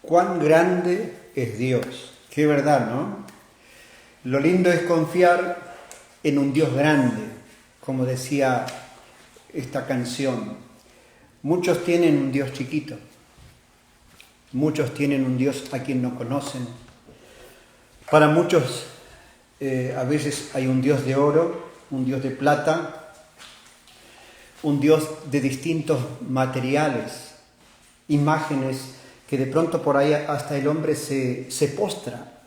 Cuán grande es Dios. Qué verdad, ¿no? Lo lindo es confiar en un Dios grande, como decía esta canción. Muchos tienen un Dios chiquito. Muchos tienen un Dios a quien no conocen. Para muchos a veces hay un Dios de oro, un Dios de plata, un Dios de distintos materiales, imágenes que de pronto por ahí hasta el hombre se postra,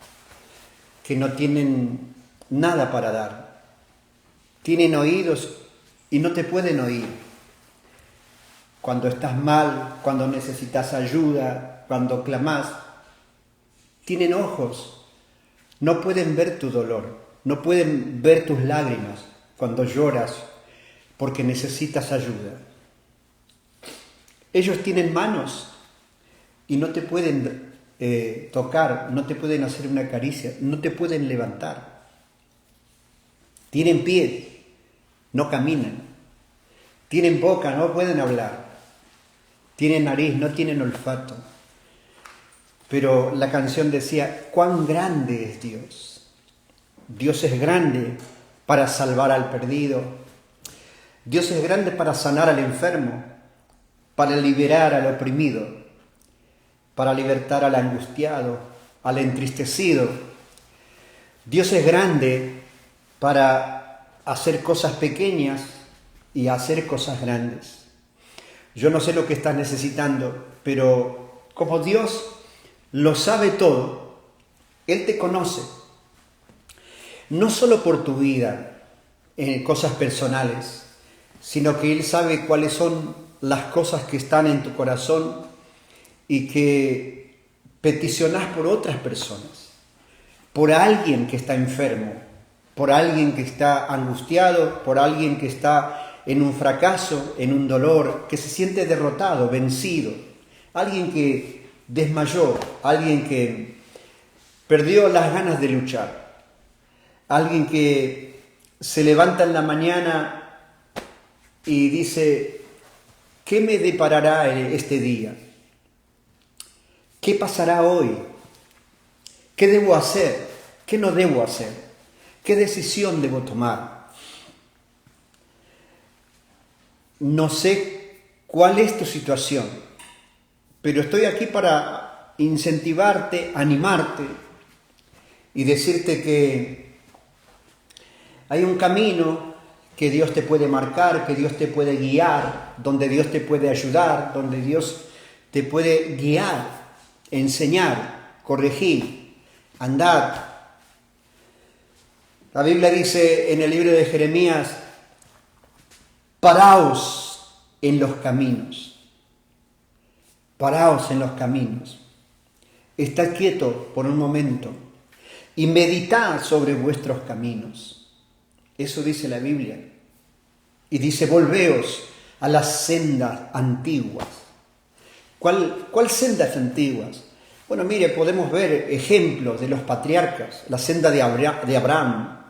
que no tienen nada para dar. Tienen oídos y no te pueden oír. Cuando estás mal, cuando necesitas ayuda, cuando clamás, tienen ojos, no pueden ver tu dolor, no pueden ver tus lágrimas cuando lloras porque necesitas ayuda. Ellos tienen manos y no te pueden tocar, no te pueden hacer una caricia, no te pueden levantar. Tienen pies, no caminan. Tienen boca, no pueden hablar. Tienen nariz, no tienen olfato. Pero la canción decía, cuán grande es Dios. Dios es grande para salvar al perdido. Dios es grande para sanar al enfermo, para liberar al oprimido, para libertar al angustiado, al entristecido. Dios es grande para hacer cosas pequeñas y hacer cosas grandes. Yo no sé lo que estás necesitando, pero como Dios lo sabe todo, Él te conoce. No solo por tu vida, en cosas personales, sino que Él sabe cuáles son las cosas que están en tu corazón y que peticionás por otras personas, por alguien que está enfermo, por alguien que está angustiado, por alguien que está en un fracaso, en un dolor, que se siente derrotado, vencido, alguien que desmayó, alguien que perdió las ganas de luchar, alguien que se levanta en la mañana y dice, ¿qué me deparará este día? ¿Qué pasará hoy? ¿Qué debo hacer? ¿Qué no debo hacer? ¿Qué decisión debo tomar? No sé cuál es tu situación, pero estoy aquí para incentivarte, animarte y decirte que hay un camino que Dios te puede marcar, que Dios te puede guiar, donde Dios te puede ayudar, donde Dios te puede guiar, enseñar, corregir, andar. La Biblia dice en el libro de Jeremías, paraos en los caminos, paraos en los caminos, estad quieto por un momento y meditad sobre vuestros caminos. Eso dice la Biblia. Y dice, volveos a las sendas antiguas. ¿Cuál sendas antiguas? Bueno, mire, podemos ver ejemplos de los patriarcas, la senda de Abraham,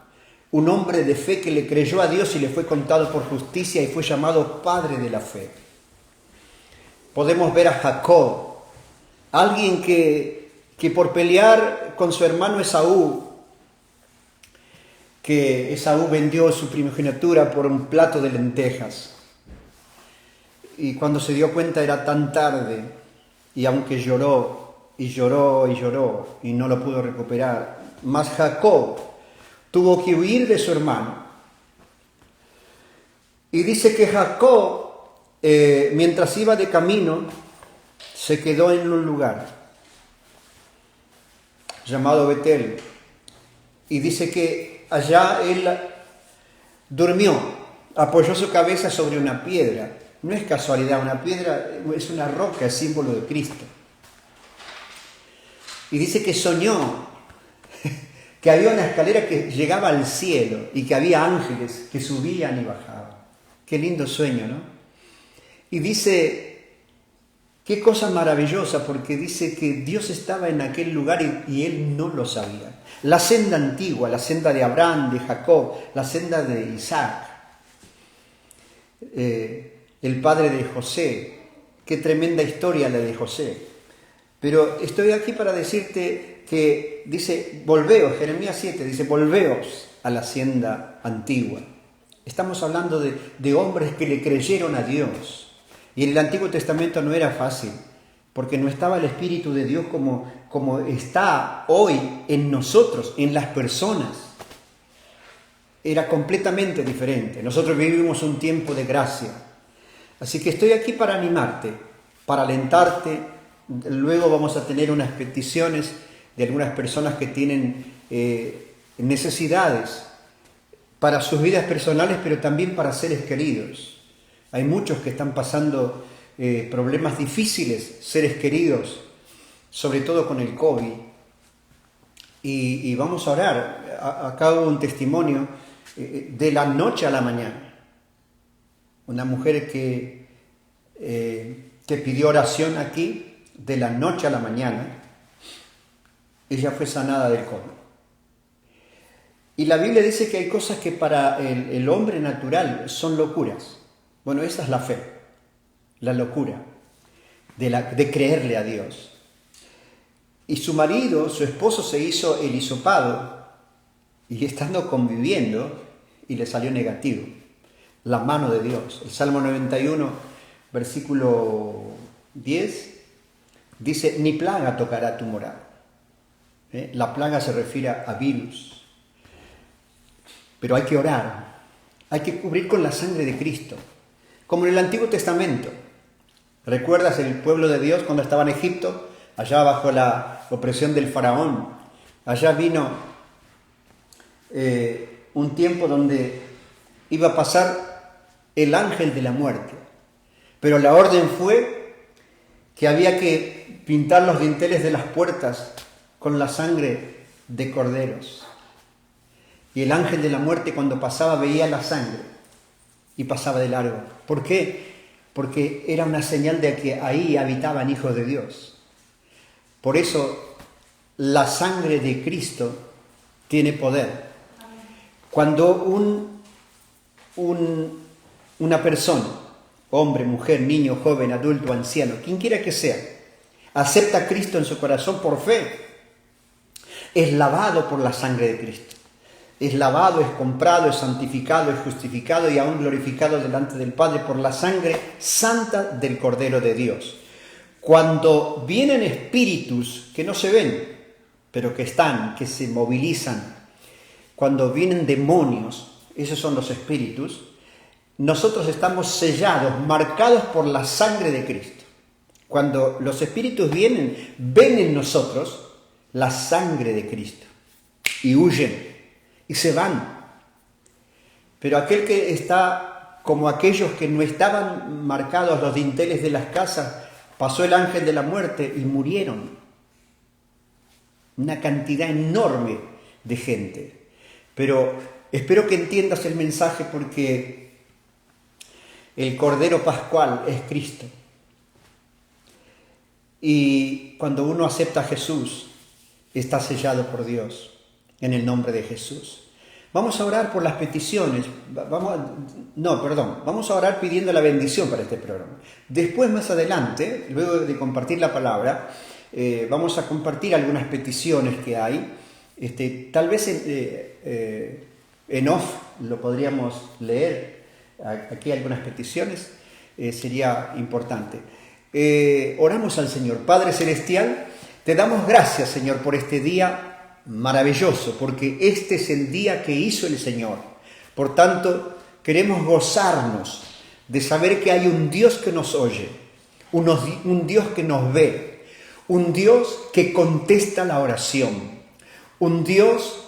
un hombre de fe que le creyó a Dios y le fue contado por justicia y fue llamado padre de la fe. Podemos ver a Jacob, alguien que por pelear con su hermano Esaú, que Esaú vendió su primogenitura por un plato de lentejas. Y cuando se dio cuenta era tan tarde, y aunque lloró, y lloró, y lloró, y no lo pudo recuperar, mas Jacob tuvo que huir de su hermano. Y dice que Jacob, mientras iba de camino, se quedó en un lugar llamado Betel. Y dice que allá él durmió, apoyó su cabeza sobre una piedra. No es casualidad, una piedra es una roca, es símbolo de Cristo. Y dice que soñó que había una escalera que llegaba al cielo y que había ángeles que subían y bajaban. Qué lindo sueño, ¿no? Y dice, qué cosa maravillosa, porque dice que Dios estaba en aquel lugar y él no lo sabía. La senda antigua, la senda de Abraham, de Jacob, la senda de Isaac, el padre de José. Qué tremenda historia la de José. Pero estoy aquí para decirte que dice, volveos, Jeremías 7, dice, volveos a la hacienda antigua. Estamos hablando de hombres que le creyeron a Dios. Y en el Antiguo Testamento no era fácil, porque no estaba el Espíritu de Dios como está hoy en nosotros, en las personas. Era completamente diferente. Nosotros vivimos un tiempo de gracia. Así que estoy aquí para animarte, para alentarte. Luego vamos a tener unas peticiones de algunas personas que tienen necesidades para sus vidas personales, pero también para seres queridos. Hay muchos que están pasando problemas difíciles, seres queridos, sobre todo con el COVID. Y vamos a orar. Acá hubo un testimonio de la noche a la mañana. Una mujer que pidió oración aquí, de la noche a la mañana, ella fue sanada del COVID. Y la Biblia dice que hay cosas que para el hombre natural son locuras. Bueno, esa es la fe, la locura de creerle a Dios. Y su marido, su esposo, se hizo el hisopado y estando conviviendo y le salió negativo. La mano de Dios. El Salmo 91, versículo 10, dice, ni plaga tocará tu morada. La plaga se refiere a virus. Pero hay que orar, hay que cubrir con la sangre de Cristo. Como en el Antiguo Testamento. ¿Recuerdas el pueblo de Dios cuando estaba en Egipto? Allá bajo la opresión del faraón. Allá vino un tiempo donde iba a pasar el ángel de la muerte. Pero la orden fue que había que pintar los dinteles de las puertas con la sangre de corderos. Y el ángel de la muerte cuando pasaba veía la sangre y pasaba de largo. ¿Por qué? Porque era una señal de que ahí habitaban hijos de Dios. Por eso la sangre de Cristo tiene poder. Cuando una persona, hombre, mujer, niño, joven, adulto, anciano, quien quiera que sea, acepta a Cristo en su corazón por fe, es lavado por la sangre de Cristo. Es lavado, es comprado, es santificado, es justificado y aún glorificado delante del Padre por la sangre santa del Cordero de Dios. Cuando vienen espíritus que no se ven, pero que están, que se movilizan, cuando vienen demonios, esos son los espíritus, nosotros estamos sellados, marcados por la sangre de Cristo. Cuando los espíritus vienen, ven en nosotros la sangre de Cristo y huyen. Y se van. Pero aquel que está como aquellos que no estaban marcados los dinteles de las casas, pasó el ángel de la muerte y murieron. Una cantidad enorme de gente. Pero espero que entiendas el mensaje porque el Cordero Pascual es Cristo. Y cuando uno acepta a Jesús, está sellado por Dios. En el nombre de Jesús. Vamos a orar por las peticiones. Vamos a orar pidiendo la bendición para este programa. Después, más adelante, luego de compartir la palabra, vamos a compartir algunas peticiones que hay. Tal vez en off lo podríamos leer. Aquí hay algunas peticiones. Sería importante. Oramos al Señor. Padre Celestial, te damos gracias, Señor, por este día maravilloso, porque este es el día que hizo el Señor. Por tanto, queremos gozarnos de saber que hay un Dios que nos oye, un Dios que nos ve, un Dios que contesta la oración, un Dios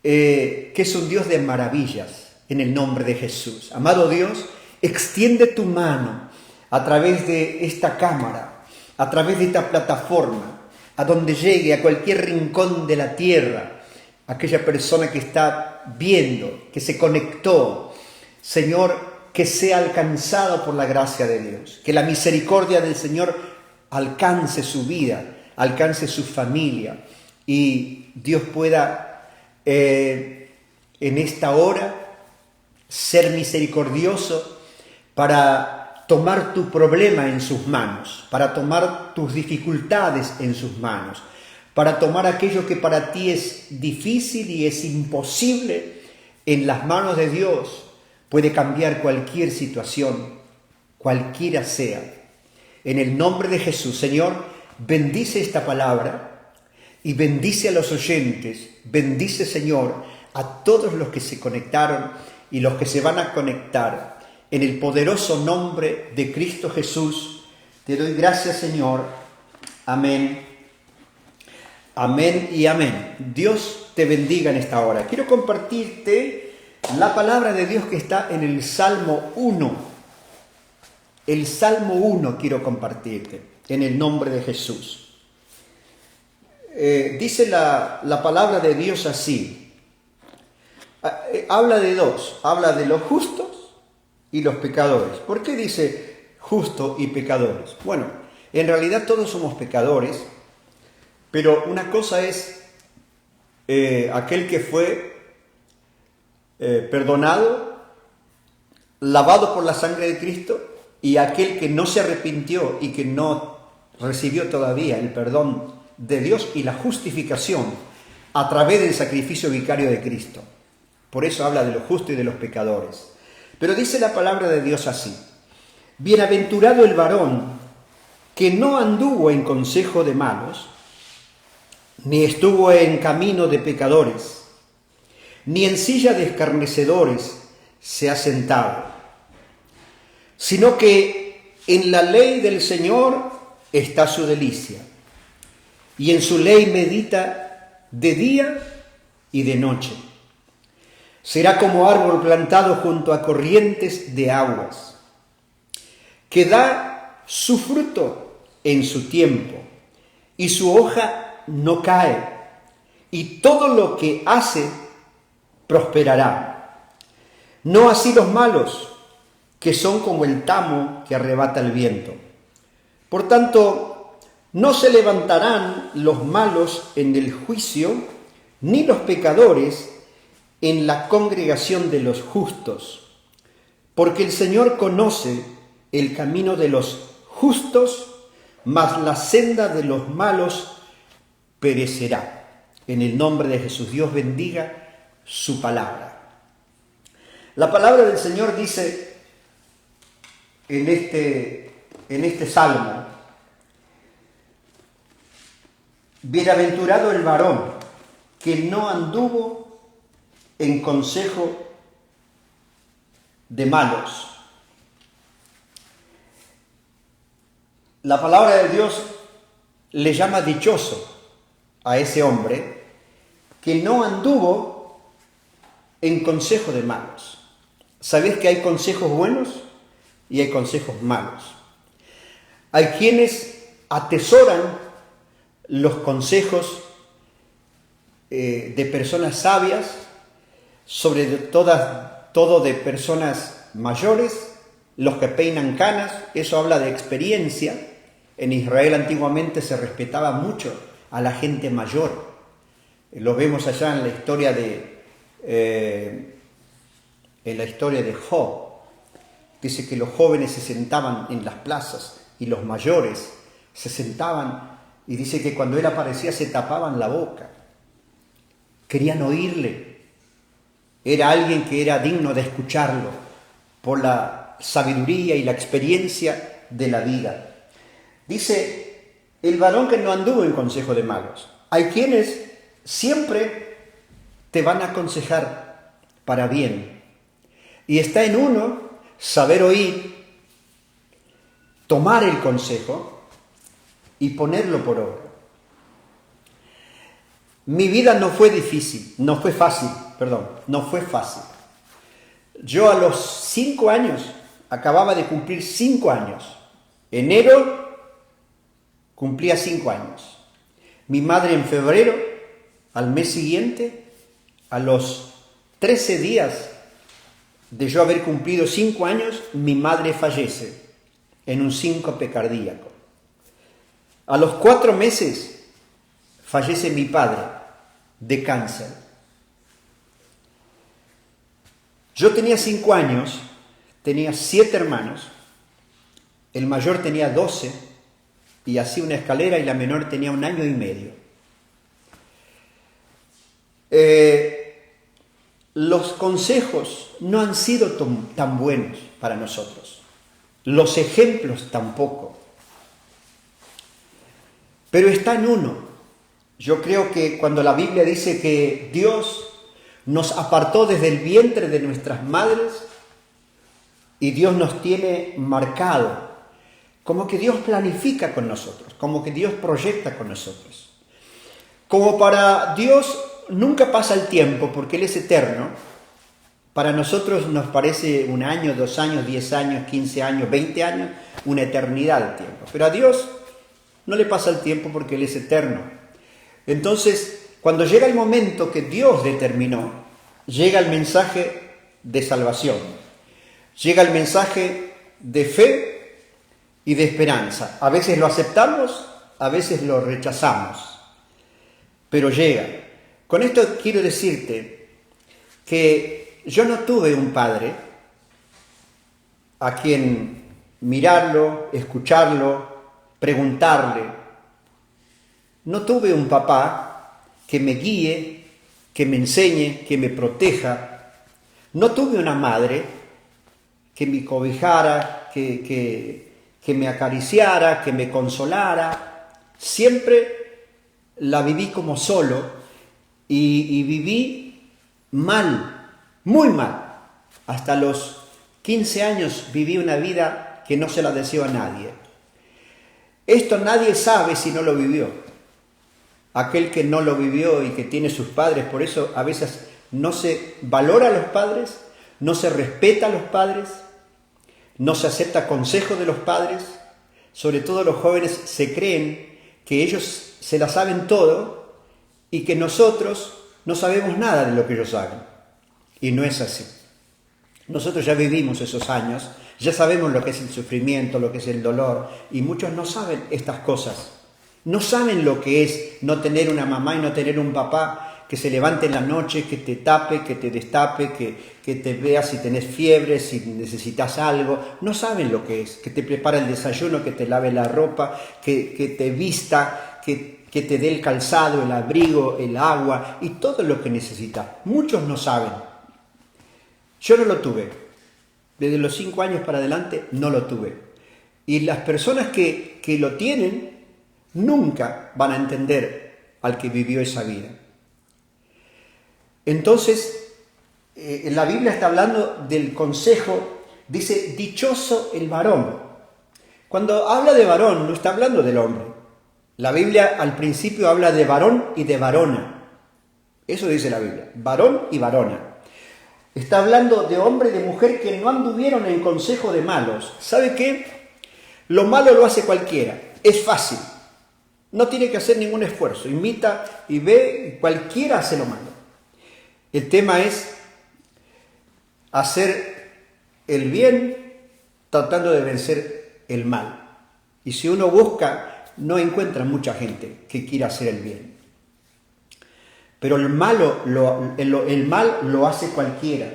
que es un Dios de maravillas, en el nombre de Jesús. Amado Dios, extiende tu mano a través de esta cámara, a través de esta plataforma, a donde llegue, a cualquier rincón de la tierra, aquella persona que está viendo, que se conectó. Señor, que sea alcanzado por la gracia de Dios, que la misericordia del Señor alcance su vida, alcance su familia y Dios pueda en esta hora ser misericordioso para tomar tu problema en sus manos, para tomar tus dificultades en sus manos, para tomar aquello que para ti es difícil y es imposible en las manos de Dios. Puede cambiar cualquier situación, cualquiera sea. En el nombre de Jesús, Señor, bendice esta palabra y bendice a los oyentes. Bendice, Señor, a todos los que se conectaron y los que se van a conectar. En el poderoso nombre de Cristo Jesús, te doy gracias, Señor. Amén. Amén y amén. Dios te bendiga en esta hora. Quiero compartirte la palabra de Dios que está en el Salmo 1. El Salmo 1 quiero compartirte en el nombre de Jesús. Dice la palabra de Dios así. Habla de dos. Habla de los justos y los pecadores. ¿Por qué dice justo y pecadores? Bueno, en realidad todos somos pecadores. Pero una cosa es aquel que fue perdonado, lavado por la sangre de Cristo, y aquel que no se arrepintió y que no recibió todavía el perdón de Dios y la justificación a través del sacrificio vicario de Cristo. Por eso habla de los justos y de los pecadores. Pero dice la palabra de Dios así: bienaventurado el varón que no anduvo en consejo de malos, ni estuvo en camino de pecadores, ni en silla de escarnecedores se ha sentado, sino que en la ley del Señor está su delicia, y en su ley medita de día y de noche. Será como árbol plantado junto a corrientes de aguas, que da su fruto en su tiempo, y su hoja no cae, y todo lo que hace prosperará. No así los malos, que son como el tamo que arrebata el viento. Por tanto, no se levantarán los malos en el juicio, ni los pecadores en la congregación de los justos, porque el Señor conoce el camino de los justos, mas la senda de los malos perecerá. En el nombre de Jesús, Dios bendiga su palabra. La palabra del Señor dice en este salmo: bienaventurado el varón que no anduvo en consejo de malos. La palabra de Dios le llama dichoso a ese hombre que no anduvo en consejo de malos. ¿Sabéis que hay consejos buenos y hay consejos malos? Hay quienes atesoran los consejos de personas sabias, sobre todo de personas mayores, los que peinan canas. Eso habla de experiencia. En Israel antiguamente se respetaba mucho a la gente mayor. Lo vemos allá en la historia de Job. Dice que los jóvenes se sentaban en las plazas y los mayores se sentaban, y dice que cuando él aparecía se tapaban la boca. Querían oírle. Era alguien que era digno de escucharlo por la sabiduría y la experiencia de la vida. Dice: el varón que no anduvo en consejo de malos. Hay quienes siempre te van a aconsejar para bien. Y está en uno saber oír, tomar el consejo y ponerlo por obra. Mi vida no fue fácil. Yo a los 5 años, acababa de cumplir 5 años. Enero cumplía 5 años. Mi madre en febrero, al mes siguiente, a los 13 días de yo haber cumplido 5 años, mi madre fallece en un síncope cardíaco. A los 4 meses fallece mi padre de cáncer. Yo tenía 5 años, tenía 7 hermanos El mayor tenía 12 y hacía una escalera y la menor tenía 1 año y medio. Los consejos no han sido tan buenos para nosotros. Los ejemplos tampoco. Pero está en uno. Yo creo que cuando la Biblia dice que Dios nos apartó desde el vientre de nuestras madres y Dios nos tiene marcado, como que Dios planifica con nosotros, como que Dios proyecta con nosotros. Como para Dios nunca pasa el tiempo porque Él es eterno, para nosotros nos parece 1 año, 2 años, 10 años, 15 años, 20 años, una eternidad el tiempo. Pero a Dios no le pasa el tiempo porque Él es eterno. Entonces, cuando llega el momento que Dios determinó, llega el mensaje de salvación, llega el mensaje de fe y de esperanza. A veces lo aceptamos, a veces lo rechazamos, pero llega. Con esto quiero decirte que yo no tuve un padre a quien mirarlo, escucharlo, preguntarle. No tuve un papá que me guíe, que me enseñe, que me proteja. No tuve una madre que me cobijara, que me acariciara, que me consolara. Siempre la viví como solo y viví mal, muy mal. Hasta los 15 años viví una vida que no se la deseo a nadie. Esto nadie sabe si no lo vivió. Aquel que no lo vivió y que tiene sus padres, por eso a veces no se valora a los padres, no se respeta a los padres, no se acepta consejo de los padres. Sobre todo los jóvenes se creen que ellos se la saben todo y que nosotros no sabemos nada de lo que ellos hagan. Y no es así. Nosotros ya vivimos esos años, ya sabemos lo que es el sufrimiento, lo que es el dolor, y muchos no saben estas cosas. No saben lo que es no tener una mamá y no tener un papá que se levante en la noche, que te tape, que te destape, que te vea si tenés fiebre, si necesitas algo. No saben lo que es, que te prepara el desayuno, que te lave la ropa, que te vista, que te dé el calzado, el abrigo, el agua y todo lo que necesitas. Muchos no saben. Yo no lo tuve. Desde los 5 años para adelante no lo tuve. Y las personas que lo tienen nunca van a entender al que vivió esa vida. Entonces, la Biblia está hablando del consejo, dice, dichoso el varón. Cuando habla de varón, no está hablando del hombre. La Biblia al principio habla de varón y de varona. Eso dice la Biblia, varón y varona. Está hablando de hombre y de mujer que no anduvieron en consejo de malos. ¿Sabe qué? Lo malo lo hace cualquiera, es fácil. No tiene que hacer ningún esfuerzo, imita y ve, cualquiera hace lo malo. El tema es hacer el bien tratando de vencer el mal. Y si uno busca, no encuentra mucha gente que quiera hacer el bien. Pero el mal lo hace cualquiera.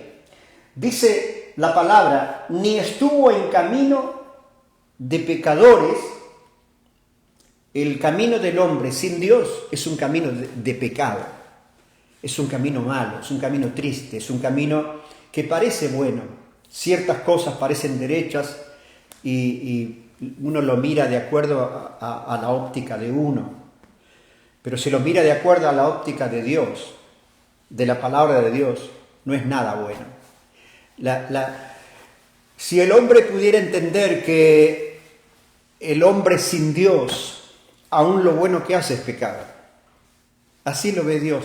Dice la palabra, ni estuvo en camino de pecadores. El camino del hombre sin Dios es un camino de pecado. Es un camino malo, es un camino triste, es un camino que parece bueno. Ciertas cosas parecen derechas y uno lo mira de acuerdo a la óptica de uno. Pero si lo mira de acuerdo a la óptica de Dios, de la palabra de Dios, no es nada bueno. Si el hombre pudiera entender que el hombre sin Dios, aún lo bueno que hace es pecado. Así lo ve Dios.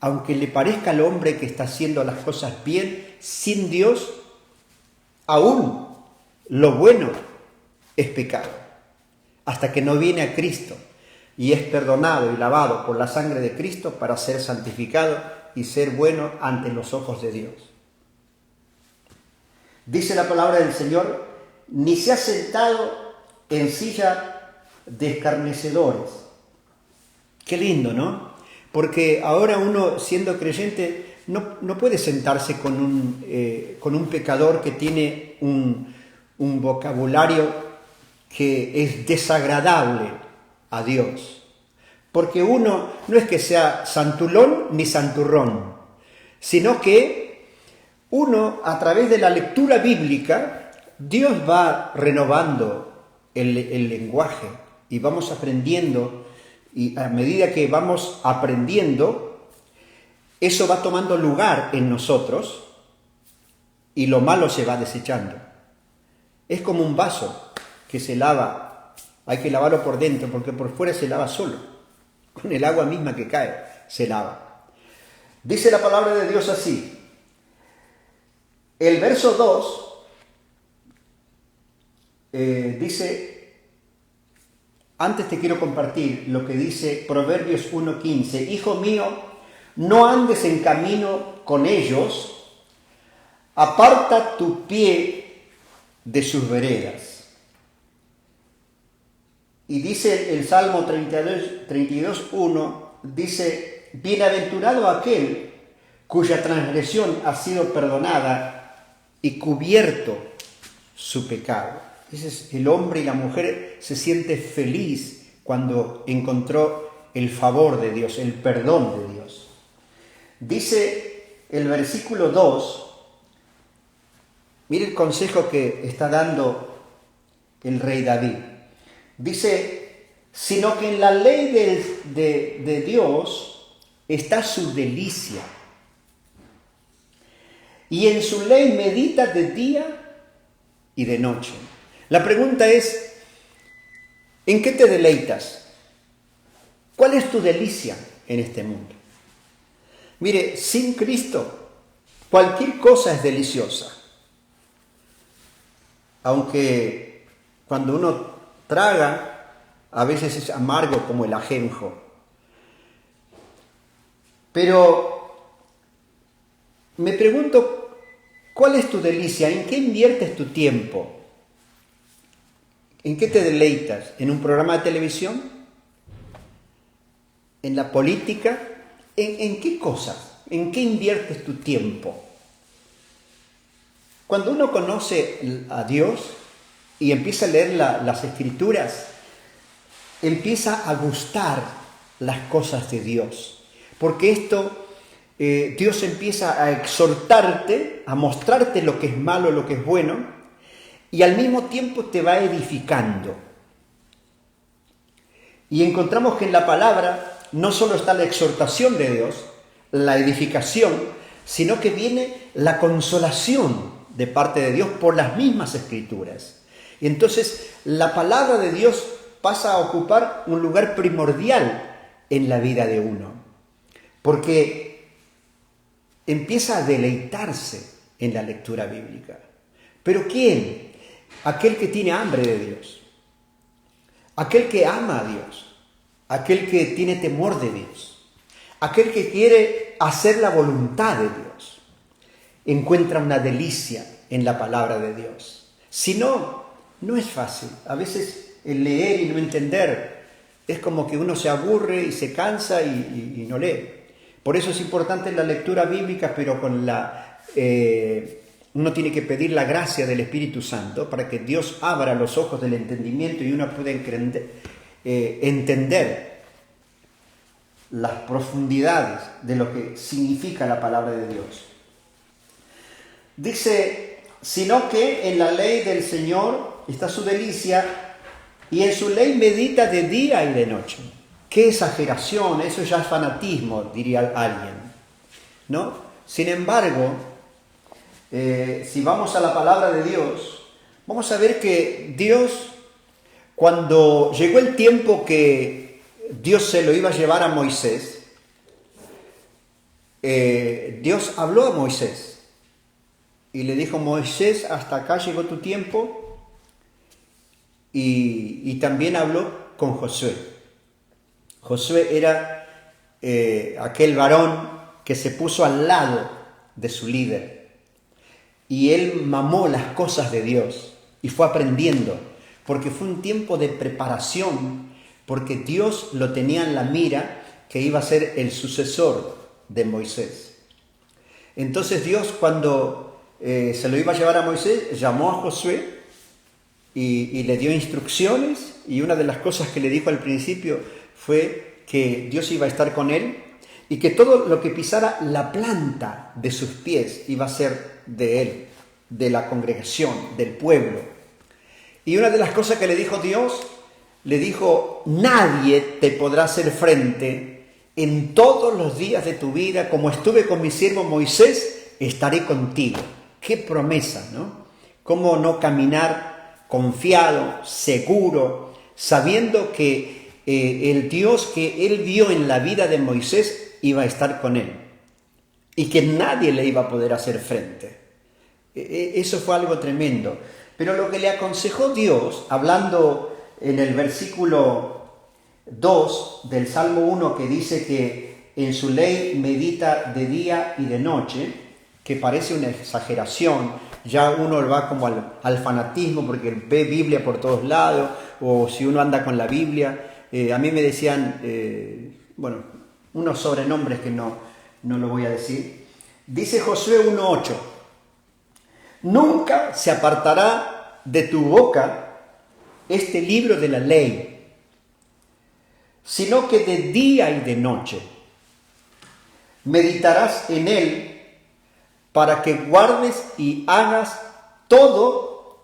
Aunque le parezca al hombre que está haciendo las cosas bien, sin Dios, aún lo bueno es pecado. Hasta que no viene a Cristo y es perdonado y lavado por la sangre de Cristo para ser santificado y ser bueno ante los ojos de Dios. Dice la palabra del Señor, ni se ha sentado en silla de escarnecedores. Qué lindo, ¿no? Porque ahora uno, siendo creyente, no puede sentarse con un pecador que tiene un vocabulario que es desagradable a Dios. Porque uno no es que sea santulón ni santurrón, sino que uno, a través de la lectura bíblica, Dios va renovando el lenguaje y vamos aprendiendo, y a medida que vamos aprendiendo, eso va tomando lugar en nosotros y lo malo se va desechando. Es como un vaso que se lava, hay que lavarlo por dentro porque por fuera se lava solo, con el agua misma que cae se lava. Dice la palabra de Dios así, el verso 2 dice, antes te quiero compartir lo que dice Proverbios 1:15, hijo mío, no andes en camino con ellos, aparta tu pie de sus veredas. Y dice el Salmo 32:1, dice, bienaventurado aquel cuya transgresión ha sido perdonada y cubierto su pecado. Ese es el hombre y la mujer se siente feliz cuando encontró el favor de Dios, el perdón de Dios. Dice el versículo 2, mire el consejo que está dando el rey David. Dice, sino que en la ley de Dios está su delicia, y en su ley medita de día y de noche. La pregunta es, ¿en qué te deleitas? ¿Cuál es tu delicia en este mundo? Mire, sin Cristo, cualquier cosa es deliciosa. Aunque cuando uno traga, a veces es amargo como el ajenjo. Pero me pregunto, ¿cuál es tu delicia? ¿En qué inviertes tu tiempo? ¿En qué te deleitas? ¿En un programa de televisión? ¿En la política? ¿En qué cosas? ¿En qué inviertes tu tiempo? Cuando uno conoce a Dios y empieza a leer las Escrituras, empieza a gustar las cosas de Dios. Porque esto, Dios empieza a exhortarte, a mostrarte lo que es malo, lo que es bueno, y al mismo tiempo te va edificando. Y encontramos que en la palabra no solo está la exhortación de Dios, la edificación, sino que viene la consolación de parte de Dios por las mismas Escrituras. Y entonces la palabra de Dios pasa a ocupar un lugar primordial en la vida de uno, porque empieza a deleitarse en la lectura bíblica. ¿Pero quién? Aquel que tiene hambre de Dios, aquel que ama a Dios, aquel que tiene temor de Dios, aquel que quiere hacer la voluntad de Dios, encuentra una delicia en la palabra de Dios. Si no, no es fácil. A veces el leer y no entender es como que uno se aburre y se cansa y no lee. Por eso es importante la lectura bíblica, pero con uno tiene que pedir la gracia del Espíritu Santo para que Dios abra los ojos del entendimiento y uno pueda entender las profundidades de lo que significa la palabra de Dios. Dice, sino que en la ley del Señor está su delicia y en su ley medita de día y de noche. ¡Qué exageración! Eso ya es fanatismo, diría alguien, ¿no? Sin embargo, si vamos a la palabra de Dios, vamos a ver que Dios, cuando llegó el tiempo que Dios se lo iba a llevar a Moisés, Dios habló a Moisés y le dijo, Moisés, hasta acá llegó tu tiempo, y también habló con Josué. Josué era aquel varón que se puso al lado de su líder y él mamó las cosas de Dios y fue aprendiendo, porque fue un tiempo de preparación, porque Dios lo tenía en la mira que iba a ser el sucesor de Moisés. Entonces Dios, cuando se lo iba a llevar a Moisés, llamó a Josué y le dio instrucciones, y una de las cosas que le dijo al principio fue que Dios iba a estar con él y que todo lo que pisara la planta de sus pies iba a ser de él, de la congregación, del pueblo. Y una de las cosas que le dijo Dios, le dijo: nadie te podrá hacer frente en todos los días de tu vida, como estuve con mi siervo Moisés, estaré contigo. Qué promesa, ¿no? Cómo no caminar confiado, seguro, sabiendo que el Dios que él vio en la vida de Moisés iba a estar con él y que nadie le iba a poder hacer frente. Eso fue algo tremendo. Pero lo que le aconsejó Dios, hablando en el versículo 2 del Salmo 1, que dice que en su ley medita de día y de noche, que parece una exageración, ya uno va como al fanatismo porque ve Biblia por todos lados, o si uno anda con la Biblia. A mí me decían, unos sobrenombres que no lo voy a decir. Dice Josué 1:8, nunca se apartará de tu boca este libro de la ley, sino que de día y de noche meditarás en él para que guardes y hagas todo,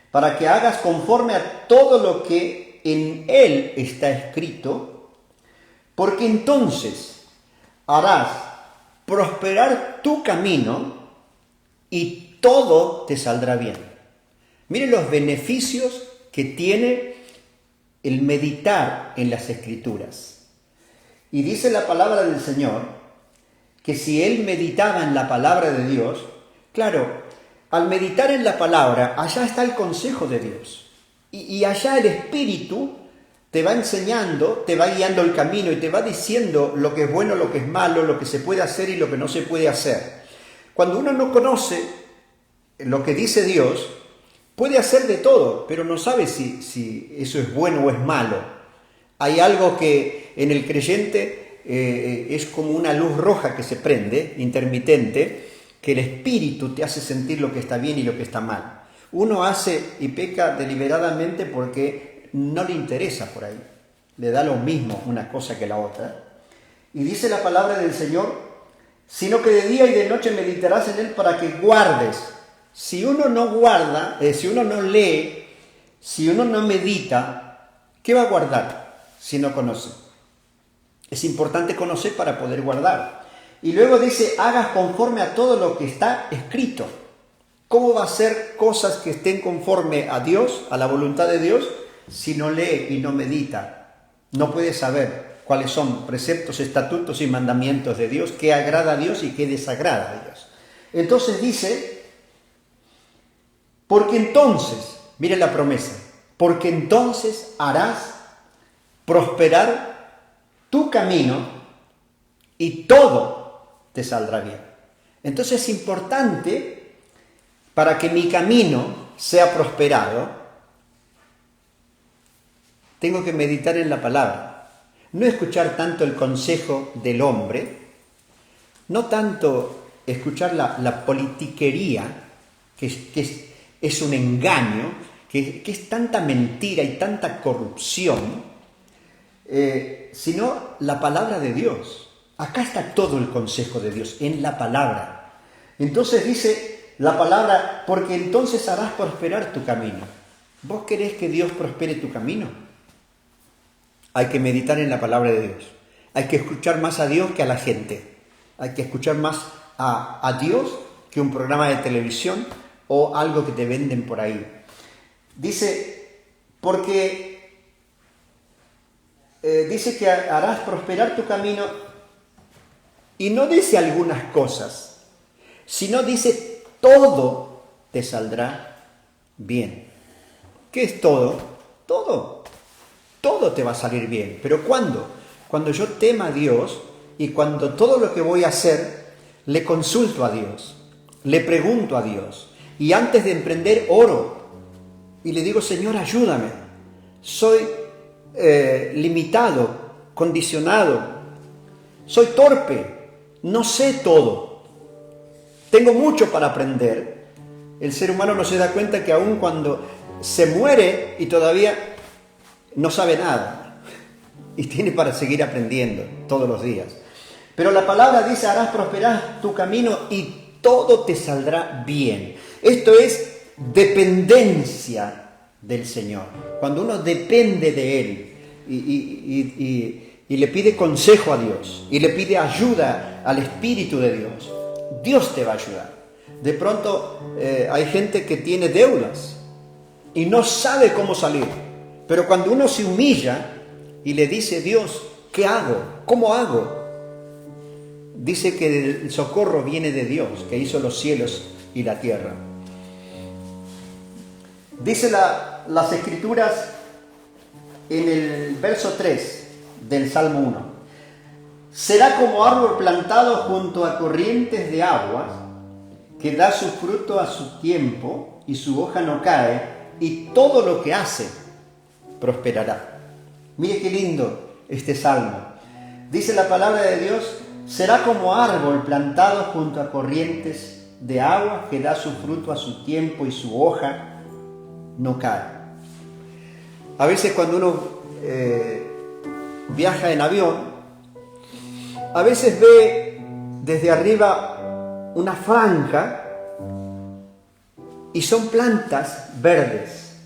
para que hagas conforme a todo lo que en él está escrito, porque entonces harás prosperar tu camino y todo te saldrá bien. Mire los beneficios que tiene el meditar en las Escrituras. Y dice la palabra del Señor que si él meditaba en la palabra de Dios, claro, al meditar en la palabra, allá está el consejo de Dios. Y allá el Espíritu te va enseñando, te va guiando el camino y te va diciendo lo que es bueno, lo que es malo, lo que se puede hacer y lo que no se puede hacer. Cuando uno no conoce lo que dice Dios, puede hacer de todo, pero no sabe si eso es bueno o es malo. Hay algo que en el creyente es como una luz roja que se prende, intermitente, que el Espíritu te hace sentir lo que está bien y lo que está mal. Uno hace y peca deliberadamente porque no le interesa por ahí. Le da lo mismo una cosa que la otra. Y dice la palabra del Señor, sino que de día y de noche meditarás en él para que guardes. Si uno no guarda, si uno no lee, si uno no medita, ¿qué va a guardar si no conoce? Es importante conocer para poder guardar. Y luego dice, hagas conforme a todo lo que está escrito. ¿Cómo va a ser cosas que estén conforme a Dios, a la voluntad de Dios, si no lee y no medita? No puede saber cuáles son preceptos, estatutos y mandamientos de Dios, qué agrada a Dios y qué desagrada a Dios. Entonces dice, porque entonces, mire la promesa, porque entonces harás prosperar tu camino y todo te saldrá bien. Entonces es importante, para que mi camino sea prosperado, tengo que meditar en la palabra. No escuchar tanto el consejo del hombre, no tanto escuchar la politiquería, que es un engaño, que es tanta mentira y tanta corrupción, sino la palabra de Dios. Acá está todo el consejo de Dios, en la palabra. Entonces dice la palabra, porque entonces harás prosperar tu camino. ¿Vos querés que Dios prospere tu camino? Hay que meditar en la palabra de Dios. Hay que escuchar más a Dios que a la gente. Hay que escuchar más a Dios que un programa de televisión o algo que te venden por ahí. Dice, porque dice que harás prosperar tu camino, y no dice algunas cosas, sino dice todo te saldrá bien. ¿Qué es todo? Todo te va a salir bien. ¿Pero cuándo? Cuando yo tema a Dios y cuando todo lo que voy a hacer le consulto a Dios, le pregunto a Dios. Y antes de emprender oro y le digo, Señor, ayúdame. Soy limitado, condicionado, soy torpe, no sé todo. Tengo mucho para aprender. El ser humano no se da cuenta que aun cuando se muere y todavía no sabe nada. Y tiene para seguir aprendiendo todos los días. Pero la palabra dice, harás prosperar tu camino y todo te saldrá bien. Esto es dependencia del Señor. Cuando uno depende de Él y le pide consejo a Dios y le pide ayuda al Espíritu de Dios, Dios te va a ayudar. De pronto hay gente que tiene deudas y no sabe cómo salir. Pero cuando uno se humilla y le dice, Dios, ¿qué hago? ¿Cómo hago? Dice que el socorro viene de Dios, que hizo los cielos y la tierra. Dice las Escrituras en el verso 3 del Salmo 1. Será como árbol plantado junto a corrientes de aguas, que da su fruto a su tiempo y su hoja no cae, y todo lo que hace prosperará. Mire qué lindo este salmo. Dice la palabra de Dios, será como árbol plantado junto a corrientes de agua, que da su fruto a su tiempo y su hoja no cae. A veces cuando uno viaja en avión, a veces ve desde arriba una franja y son plantas verdes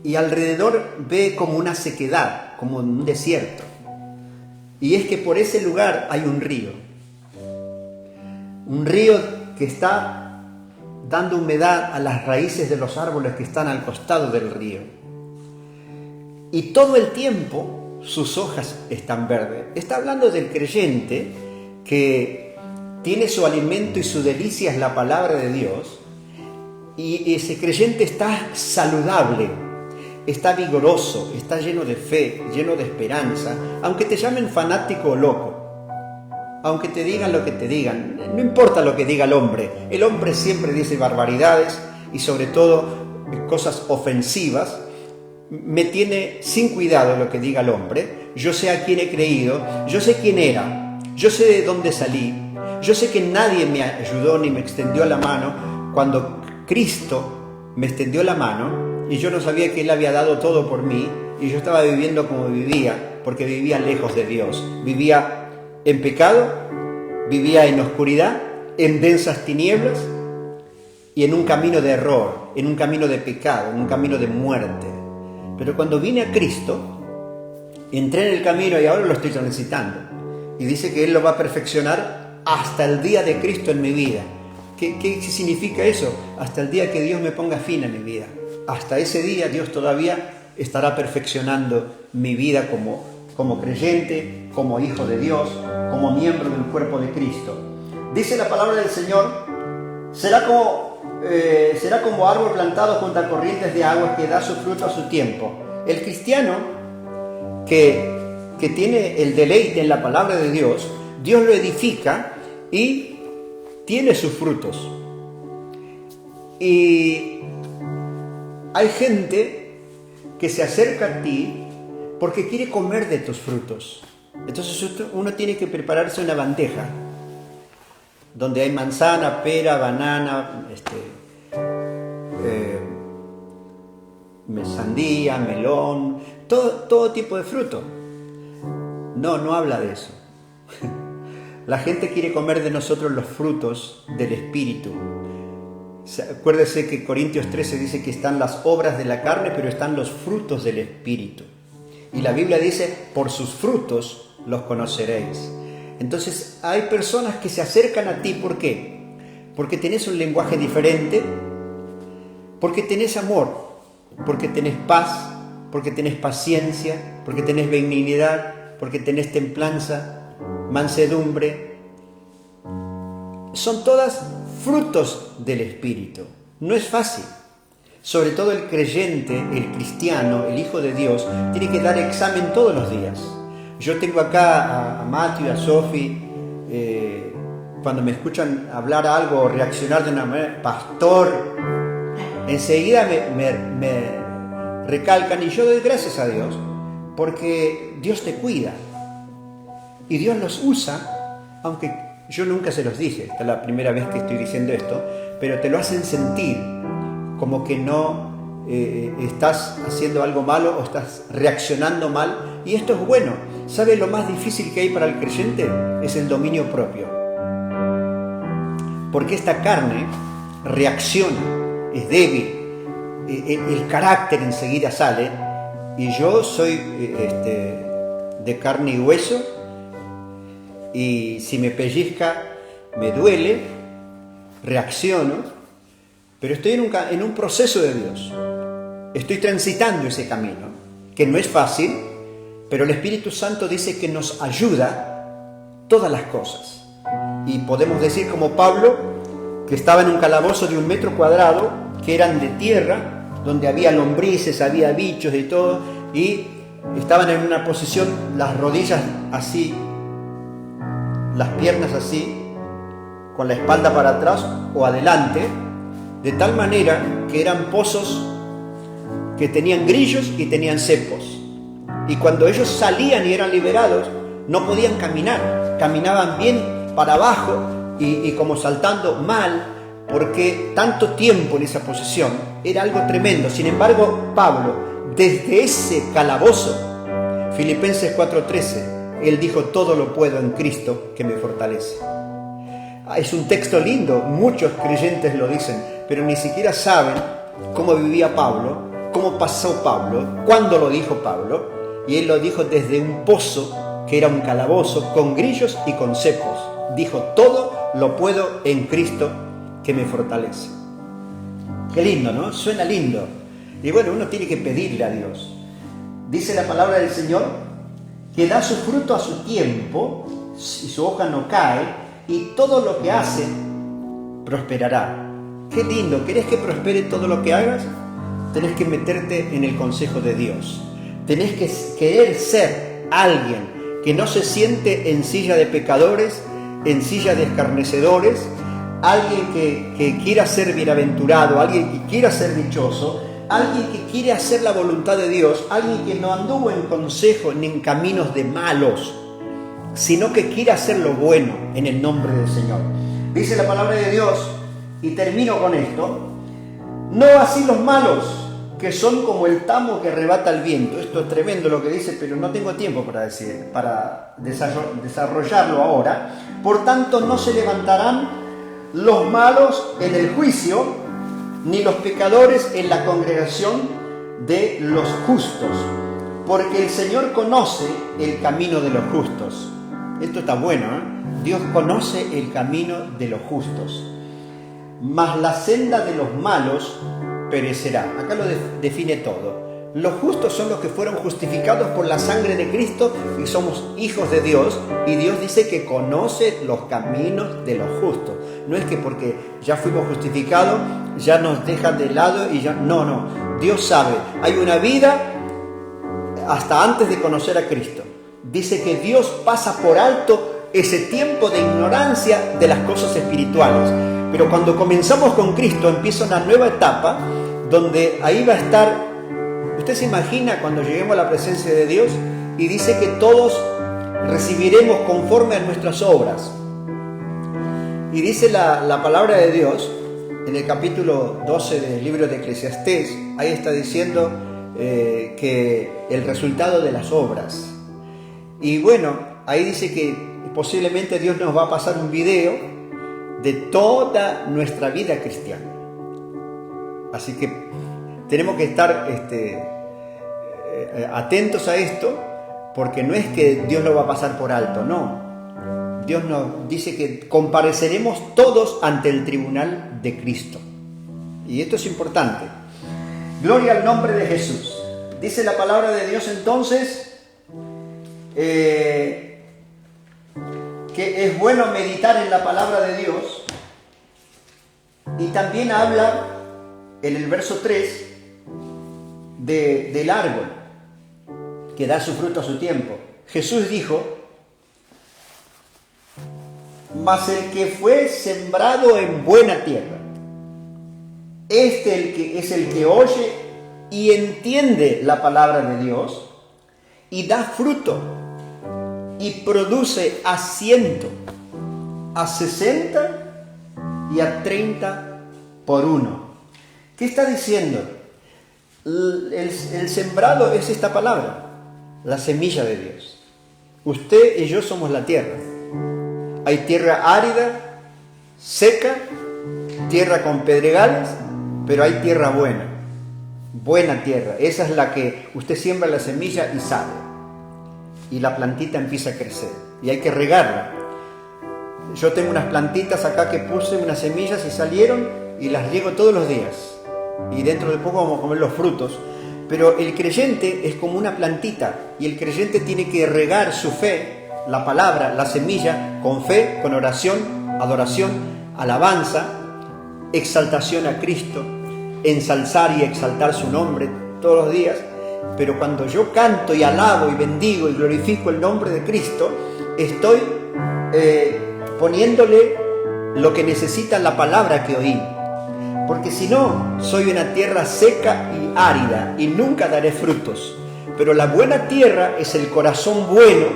y alrededor ve como una sequedad, como un desierto. Y es que por ese lugar hay un río que está dando humedad a las raíces de los árboles que están al costado del río. Y todo el tiempo sus hojas están verdes. Está hablando del creyente que tiene su alimento y su delicia es la palabra de Dios. Y ese creyente está saludable, está vigoroso, está lleno de fe, lleno de esperanza, aunque te llamen fanático o loco. Aunque te digan lo que te digan, no importa lo que diga el hombre siempre dice barbaridades y sobre todo cosas ofensivas. Me tiene sin cuidado lo que diga el hombre. Yo sé a quién he creído, yo sé quién era, yo sé de dónde salí, yo sé que nadie me ayudó ni me extendió la mano cuando Cristo me extendió la mano y yo no sabía que Él había dado todo por mí y yo estaba viviendo como vivía porque vivía lejos de Dios, vivía en pecado, vivía en oscuridad, en densas tinieblas y en un camino de error, en un camino de pecado, en un camino de muerte. Pero cuando vine a Cristo, entré en el camino y ahora lo estoy transitando. Y dice que Él lo va a perfeccionar hasta el día de Cristo en mi vida. ¿Qué significa eso? Hasta el día que Dios me ponga fin a mi vida. Hasta ese día Dios todavía estará perfeccionando mi vida como creyente, como hijo de Dios, como miembro del cuerpo de Cristo. Dice la palabra del Señor, será como árbol plantado junto a corrientes de agua que da su fruto a su tiempo. El cristiano que tiene el deleite en la palabra de Dios, Dios lo edifica y tiene sus frutos. Y hay gente que se acerca a ti porque quiere comer de tus frutos. Entonces uno tiene que prepararse una bandeja donde hay manzana, pera, banana, sandía, melón, todo tipo de fruto. No habla de eso. La gente quiere comer de nosotros los frutos del Espíritu. Acuérdese que Corintios 13 dice que están las obras de la carne, pero están los frutos del Espíritu. Y la Biblia dice, por sus frutos los conoceréis. Entonces hay personas que se acercan a ti, ¿por qué? Porque tenés un lenguaje diferente, porque tenés amor, porque tenés paz, porque tenés paciencia, porque tenés benignidad, porque tenés templanza, mansedumbre. Son todas frutos del Espíritu. No es fácil. Sobre todo el creyente, el cristiano, el hijo de Dios, tiene que dar examen todos los días. Yo tengo acá a Matthew y a Sophie, cuando me escuchan hablar algo o reaccionar de una manera, pastor, enseguida me recalcan y yo doy gracias a Dios, porque Dios te cuida y Dios los usa, aunque yo nunca se los dije, esta es la primera vez que estoy diciendo esto, pero te lo hacen sentir como que no estás haciendo algo malo o estás reaccionando mal, y esto es bueno. ¿Sabe lo más difícil que hay para el creyente? Es el dominio propio. Porque esta carne reacciona, es débil, el carácter enseguida sale, y yo soy de carne y hueso, y si me pellizca me duele, reacciono, pero estoy en un proceso de Dios. Estoy transitando ese camino, que no es fácil, pero el Espíritu Santo dice que nos ayuda todas las cosas. Y podemos decir como Pablo, que estaba en un calabozo de 1 metro cuadrado, que eran de tierra, donde había lombrices, había bichos y todo, y estaban en una posición, las rodillas así, las piernas así, con la espalda para atrás o adelante, de tal manera que eran pozos que tenían grillos y tenían cepos. Y cuando ellos salían y eran liberados, no podían caminar, caminaban bien para abajo y como saltando mal, porque tanto tiempo en esa posición era algo tremendo. Sin embargo, Pablo, desde ese calabozo, Filipenses 4:13, él dijo: todo lo puedo en Cristo que me fortalece. Es un texto lindo, muchos creyentes lo dicen, pero ni siquiera saben cómo vivía Pablo, cómo pasó Pablo, cuándo lo dijo Pablo, y él lo dijo desde un pozo que era un calabozo con grillos y con cepos. Dijo: todo lo puedo en Cristo que me fortalece. Qué lindo, ¿no? Suena lindo. Y bueno, uno tiene que pedirle a Dios. Dice la palabra del Señor que da su fruto a su tiempo, y su hoja no cae, y todo lo que hace prosperará. Qué lindo. ¿Querés que prospere todo lo que hagas? Tenés que meterte en el consejo de Dios. Tenés que querer ser alguien que no se siente en silla de pecadores, en silla de escarnecedores, alguien que quiera ser bienaventurado, alguien que quiera ser dichoso, alguien que quiere hacer la voluntad de Dios, alguien que no anduvo en consejo ni en caminos de malos, sino que quiere hacer lo bueno en el nombre del Señor. Dice la palabra de Dios, y termino con esto: no así los malos, que son como el tamo que arrebata el viento. Esto es tremendo lo que dice, pero no tengo tiempo para desarrollarlo ahora. Por tanto, no se levantarán los malos en el juicio, ni los pecadores en la congregación de los justos, porque el Señor conoce el camino de los justos. Esto está bueno, ¿eh? Dios conoce el camino de los justos, mas la senda de los malos perecerá. Acá lo define todo. Los justos son los que fueron justificados por la sangre de Cristo y somos hijos de Dios, y Dios dice que conoce los caminos de los justos. No es que porque ya fuimos justificados ya nos dejan de lado y ya... No. Dios sabe. Hay una vida hasta antes de conocer a Cristo. Dice que Dios pasa por alto ese tiempo de ignorancia de las cosas espirituales. Pero cuando comenzamos con Cristo empieza una nueva etapa donde ahí va a estar... Usted se imagina cuando lleguemos a la presencia de Dios y dice que todos recibiremos conforme a nuestras obras. Y dice la palabra de Dios en el capítulo 12 del libro de Eclesiastés, ahí está diciendo que el resultado de las obras. Y bueno, ahí dice que posiblemente Dios nos va a pasar un video de toda nuestra vida cristiana. Así que tenemos que estar atentos a esto, porque no es que Dios lo va a pasar por alto, no. Dios nos dice que compareceremos todos ante el tribunal de Cristo. Y esto es importante. Gloria al nombre de Jesús. Dice la palabra de Dios entonces que es bueno meditar en la palabra de Dios, y también habla en el verso 3 del árbol que da su fruto a su tiempo. Jesús dijo: mas el que fue sembrado en buena tierra, es el que oye y entiende la palabra de Dios y da fruto y produce a 100, a 60 y a 30 por uno. ¿Qué está diciendo? El sembrado es esta palabra, la semilla de Dios. Usted y yo somos la tierra. Hay tierra árida, seca, tierra con pedregales, pero hay tierra buena. Buena tierra. Esa es la que usted siembra la semilla y sale. Y la plantita empieza a crecer. Y hay que regarla. Yo tengo unas plantitas acá que puse, unas semillas y salieron y las riego todos los días. Y dentro de poco vamos a comer los frutos. Pero el creyente es como una plantita y el creyente tiene que regar su fe, la palabra, la semilla, con fe, con oración, adoración, alabanza, exaltación a Cristo, ensalzar y exaltar su nombre todos los días. Pero cuando yo canto y alabo y bendigo y glorifico el nombre de Cristo, estoy poniéndole lo que necesita la palabra que oí. Porque si no, soy una tierra seca y árida y nunca daré frutos. Pero la buena tierra es el corazón bueno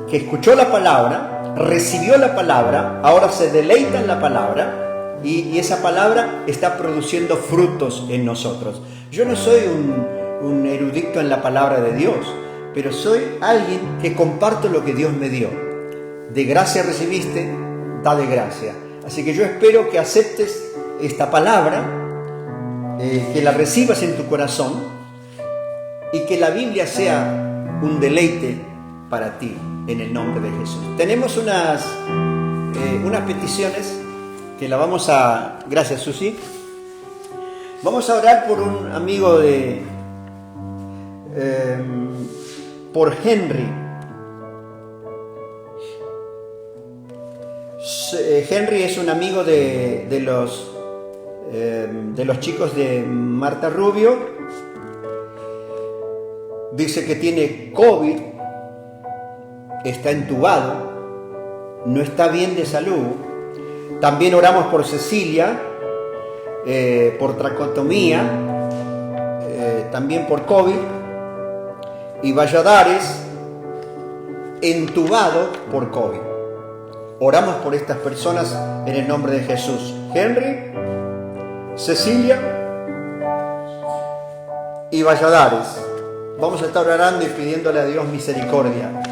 que escuchó la palabra, recibió la palabra, ahora se deleita en la palabra y esa palabra está produciendo frutos en nosotros. Yo no soy un erudito en la palabra de Dios, pero soy alguien que comparto lo que Dios me dio. De gracia recibiste, da de gracia. Así que yo espero que aceptes esta palabra, que la recibas en tu corazón y que la Biblia sea un deleite para ti en el nombre de Jesús. Tenemos unas peticiones que la vamos a... Gracias, Susi. Vamos a orar por un amigo por Henry. Henry es un amigo de los chicos de Marta Rubio. Dice que tiene COVID, está entubado, no está bien de salud. También oramos por Cecilia, por tracotomía, también por COVID. Y Valladares, entubado por COVID. Oramos por estas personas en el nombre de Jesús. Henry, Cecilia y Valladares. Vamos a estar orando y pidiéndole a Dios misericordia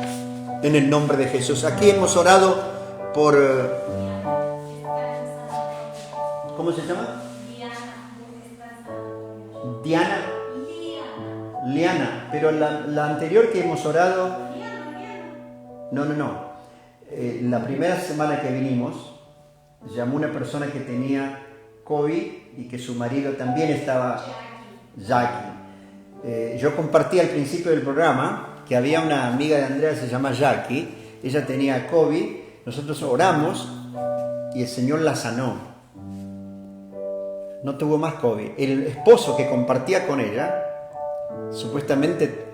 en el nombre de Jesús. Aquí hemos orado por... ¿Cómo se llama? Diana. Liana. Pero la anterior que hemos orado... No. La primera semana que vinimos, llamó una persona que tenía COVID y que su marido también estaba... Jackie. Yo compartí al principio del programa que había una amiga de Andrea que se llama Jackie. Ella tenía COVID, nosotros oramos y el Señor la sanó. No tuvo más COVID. El esposo que compartía con ella, supuestamente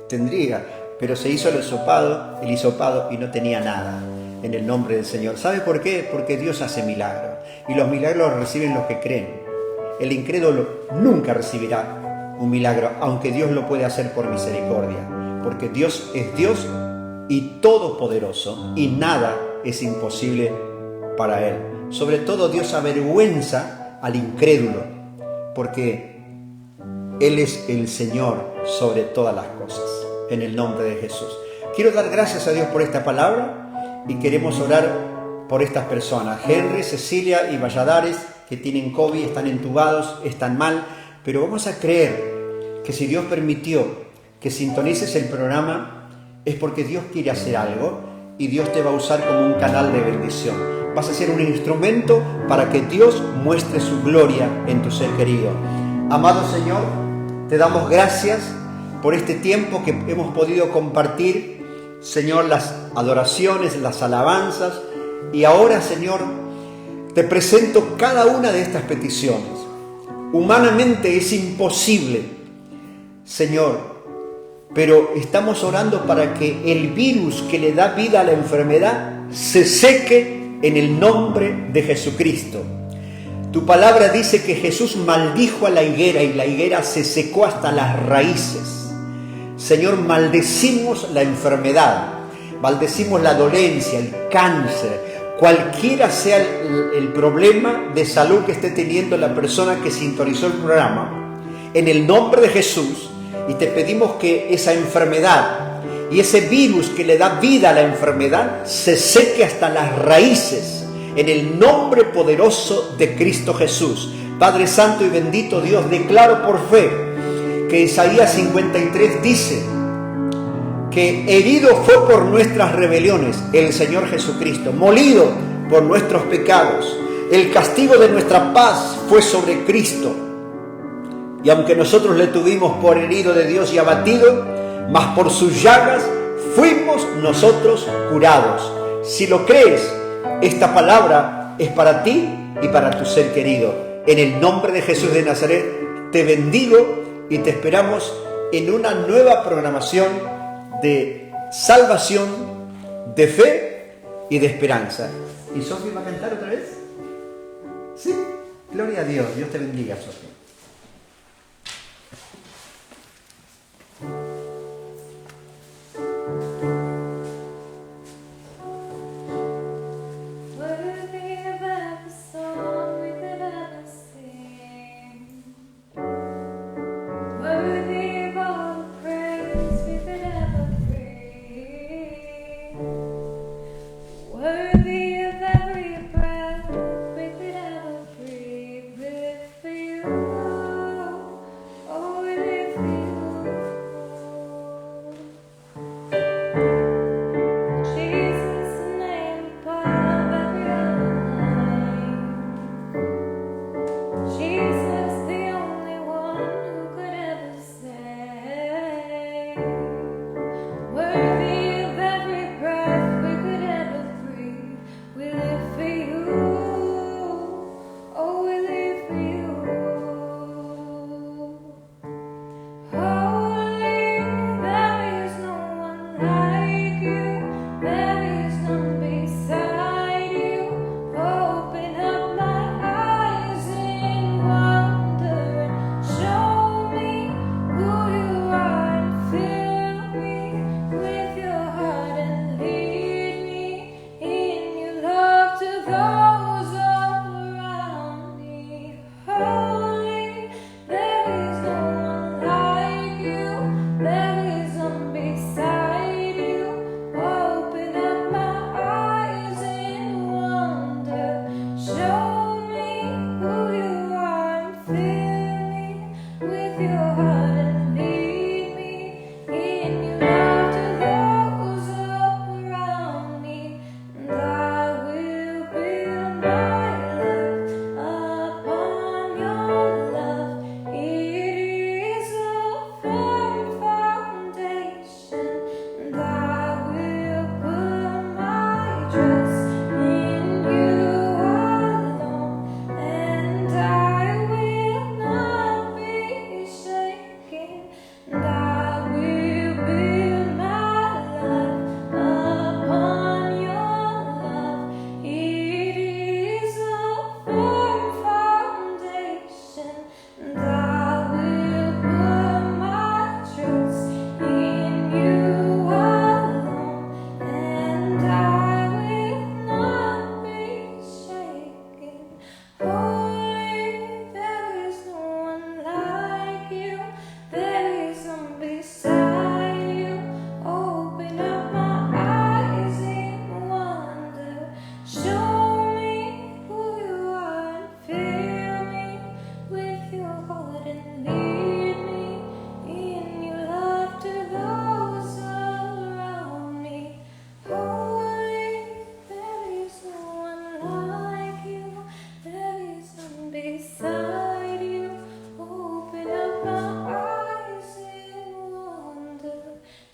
tendría, pero se hizo el hisopado y no tenía nada en el nombre del Señor. ¿Sabe por qué? Porque Dios hace milagros y los milagros los reciben los que creen. El incrédulo nunca recibirá un milagro, aunque Dios lo puede hacer por misericordia, porque Dios es Dios y todopoderoso y nada es imposible para Él. Sobre todo Dios avergüenza al incrédulo, porque Él es el Señor sobre todas las cosas, en el nombre de Jesús. Quiero dar gracias a Dios por esta palabra y queremos orar por estas personas, Henry, Cecilia y Valladares, que tienen COVID, están entubados, están mal, pero vamos a creer que si Dios permitió que sintonices el programa es porque Dios quiere hacer algo y Dios te va a usar como un canal de bendición. Vas a ser un instrumento para que Dios muestre su gloria en tu ser querido. Amado Señor, te damos gracias por este tiempo que hemos podido compartir, Señor, las adoraciones, las alabanzas, y ahora, Señor, te presento cada una de estas peticiones. Humanamente es imposible, Señor, pero estamos orando para que el virus que le da vida a la enfermedad se seque en el nombre de Jesucristo. Tu palabra dice que Jesús maldijo a la higuera y la higuera se secó hasta las raíces. Señor, maldecimos la enfermedad, maldecimos la dolencia, el cáncer, cualquiera sea el problema de salud que esté teniendo la persona que sintonizó el programa. en el nombre de Jesús, y te pedimos que esa enfermedad y ese virus que le da vida a la enfermedad se seque hasta las raíces, en el nombre poderoso de Cristo Jesús. Padre Santo y bendito Dios, declaro por fe que Isaías 53 dice que herido fue por nuestras rebeliones el Señor Jesucristo, molido por nuestros pecados. El castigo de nuestra paz fue sobre Cristo. Y aunque nosotros le tuvimos por herido de Dios y abatido, mas por sus llagas fuimos nosotros curados. Si lo crees, esta palabra es para ti y para tu ser querido. En el nombre de Jesús de Nazaret, te bendigo y te esperamos en una nueva programación de salvación, de fe y de esperanza. ¿Y Sofía va a cantar otra vez? Sí, gloria a Dios. Dios te bendiga, Sofía.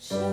Show